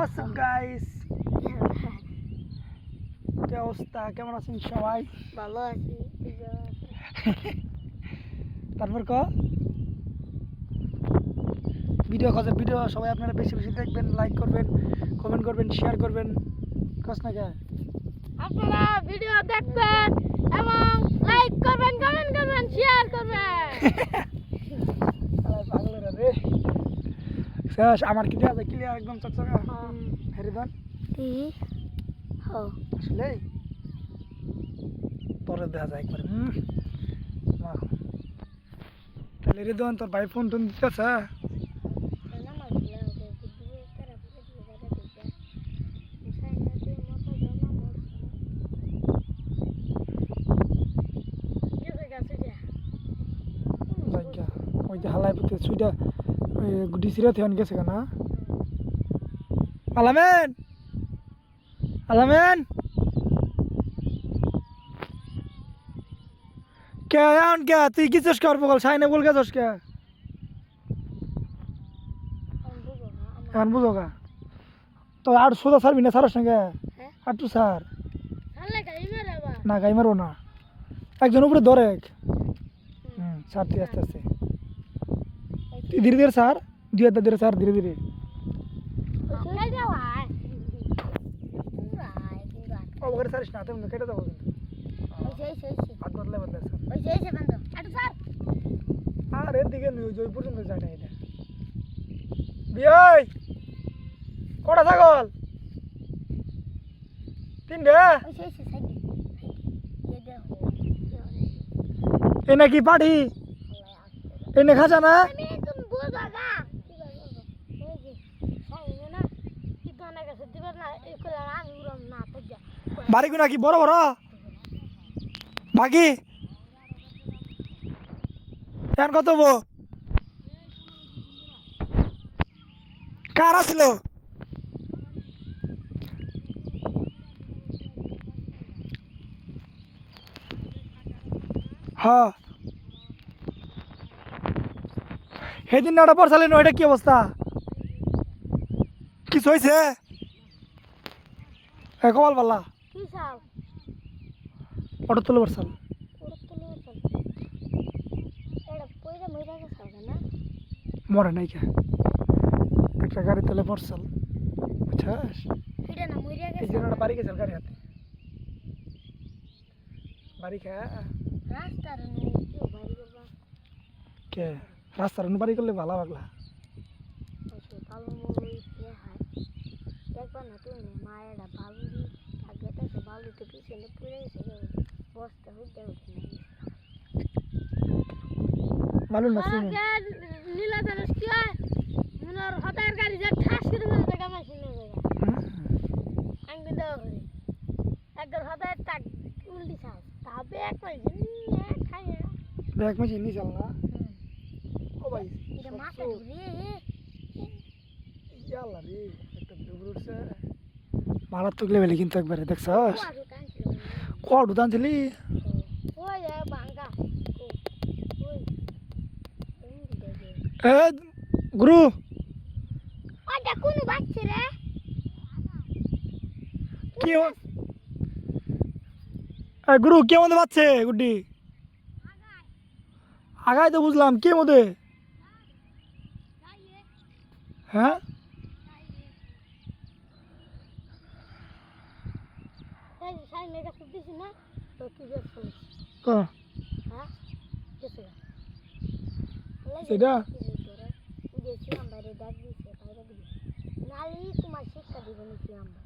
What's up guys? কি অবস্থা, কেমন আছেন সবাই? ভালো আছি। তারপর ভিডিও সবাই আপনারা বেশি বেশি দেখবেন, লাইক করবেন, কমেন্ট করবেন, শেয়ার করবেন। কস না কে আপনারা ভিডিও দেখবেন এবং লাইক করবেন, কমেন্ট করবেন, শেয়ার করবেন। পাগলের রে শেষ আমার কি দেয়া যায় ক্লিয়ার একদম চকচকা। হেরিদন আসলে পরে দেওয়া যায় একবার। তাহলে রিদন তোর ভাই ফোন টোন দিতেছে? ওই যে হালাই পথে সুইটা গুডি সিরা থেকে গেছে কেনা। আলামেন আলামেন কে আন কে তুই কি চেষ্টা করবো বল সাইনে বল কে কে এখন বুঝো গা তো আর সোজা সারবি না সারার সঙ্গে আর টু সার না গাই মারবো না, একজন উপরে ধরে সার তুই আস্তে আস্তে তুই ধীরে ধীরে সার, দুই হাত ধীরে সার ধীরে ধীরে। ওখানে সারিস না, তুমি কেটে যাবো কিন্তু হাত বদলে বদলে স্যার। আর এর দিকে ওই পর্যন্ত যায় না এটা। বিয়ে কটা ছাগল? তিনটে। এ নাকি পাটি এনে খাজা না? বাড়ি নাকি বড় বড় বাকি এখন কত বো কার আসলো? হ্যাঁ সেদিন না ওটা পড়ছালেন, ওইটা কি অবস্থা? কিছু হয়েছে? কমাল পাল্লা অটো তুলে পড়ছাল মরে নাই কে একটা গাড়ি তুলে পড়ছাল বুঝছাস? এই জন্য বাড়ি গেছিল গাড়ি হাতে বাড়ি খেয়ে কে রাস্তার বাড়ি করলে ভালো পাগলা। ভালো না ব্যাগ মাঝে নি চাল না। ও ভাই ইয়াল্লা রে একটা ডুবুর উঠছে মারাত্মক লেভেলে কিন্তু একবারে দেখছস কত টানছিলি? এ গুরু কি গুরু কে মধ্যে পাচ্ছে গুড্ডি আগাই তো বুঝলাম কে মধ্যে? হ্যাঁ সেটা নালি তোমার শিক্ষা দিব নিছি আমরা